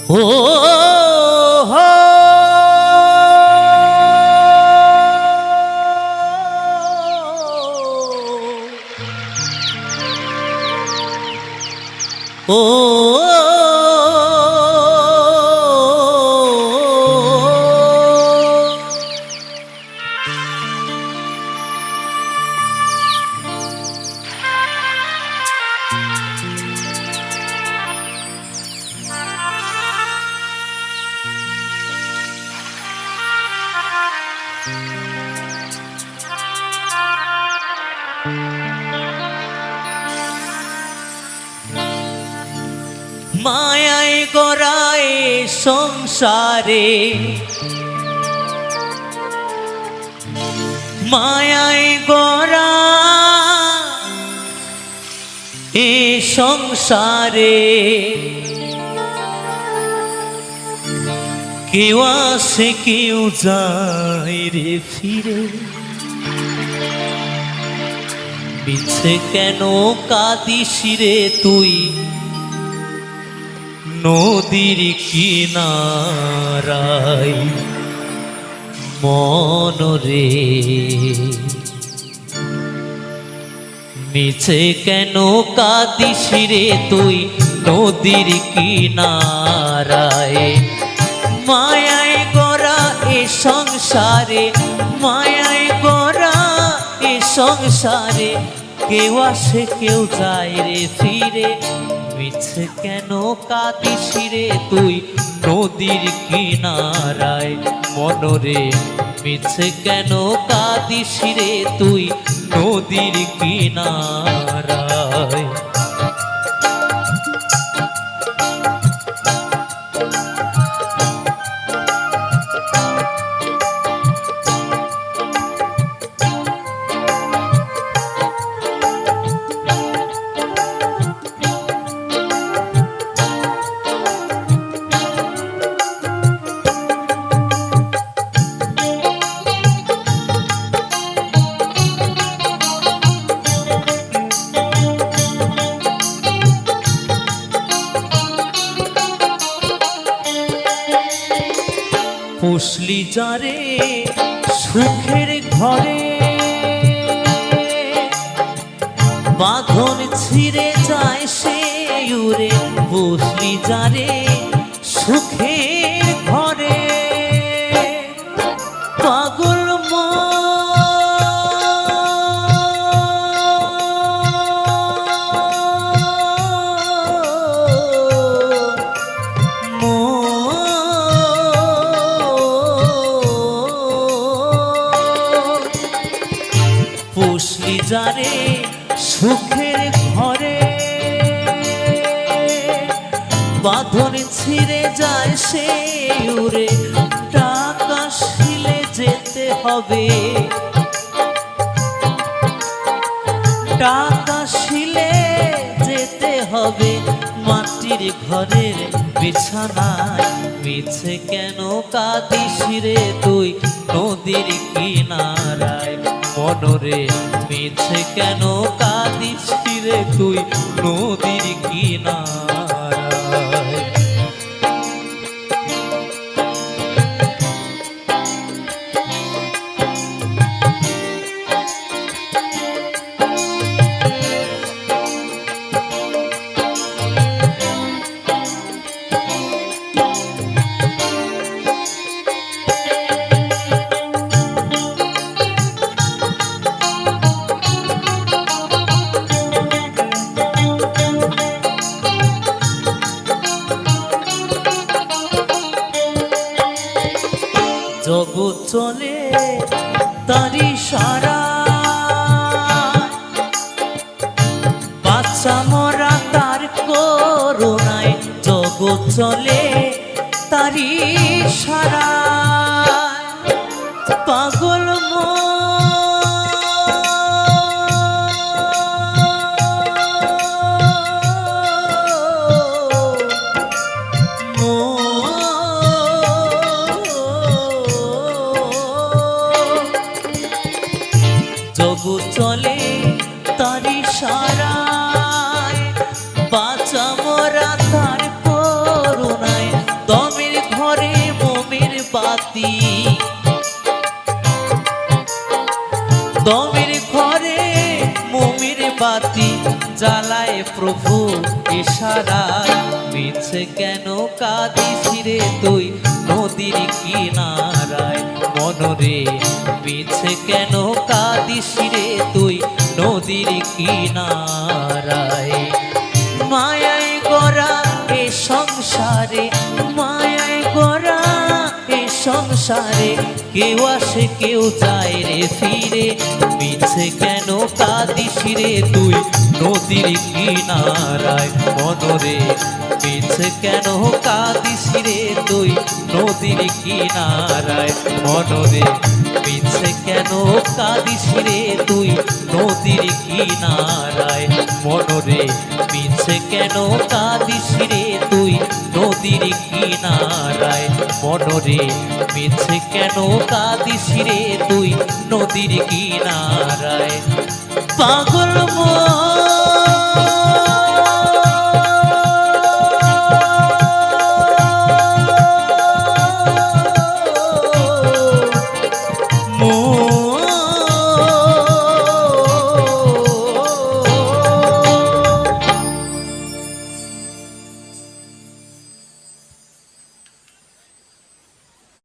ও হো ও মায়ায় গড়ায় সংসারে, মায়ায় গড়া এ সংসারে কেউ আসে কেউ যায় রে ফিরে। মিছে কেন কাঁদিস রে তুই নদীর কিনারায় মনরে? মিছে কেন কাঁদিস রে তুই নদীর কিনারায়? মায়ায় গড়া এ সংসারে, মায়ায় গড়া এ সংসারে কেউ আসে কেউ যায় রে ফিরে। মিছে কেন কাঁদিস রে তুই নদীর কিনারায় মনরে? মিছে কেন কাঁদিস রে তুই নদীর কিনারায়? পুষলি যারে সুখের ঘরে, বাঁধন ছিঁড়ে যায় সে উড়ে। পুষলি যারে সুখের ঘরে, পাগল পুষলি যারে সুখের ঘরে, বাঁধন ছিঁড়ে যায় সে উড়ে। টাকা শিলে যেতে হবে, টাকা শিলে যেতে হবে মাটির ঘরের বিছানায়। মিছে কেন কাঁদিস রে তুই নদীর কিনারায় মনরে? মিছে কেন কাঁদিস রে তুই নদীর কিনারায়? জগৎ চলে তারি সারা, বাচ্চা মরা তার করুণায়। জগৎ চলে তারি সারা, পাগল জগৎ চলে তারি সারায়, বাঁচা মরা তার করুণায়। প্রভু ইশারায় মিছে কেন কাঁদিস রে তুই নদীর কিনারায় মনরে মিছে কেন কাঁদিস রে তুই নদীর কিনারায় মায়ায় গড়া এ সংসারে মায়ায় গড়া এ সংসারে কেউ আসে কেউ যায় রে ফিরে মিছে কেন কাঁদিস রে তুই নদীর কিনারায় মনরে মিছে কেন কাঁদিস রে তুই নদীর কিনারায় মনরে মিছে কেন কাঁদিস রে তুই নদীর কিনারায় মনরে মিছে কেন কাঁদিস রে তুই নদীর কিনারায় মনরে মিছে কেন কাঁদিস রে তুই নদীর কিনারায় পাগল মন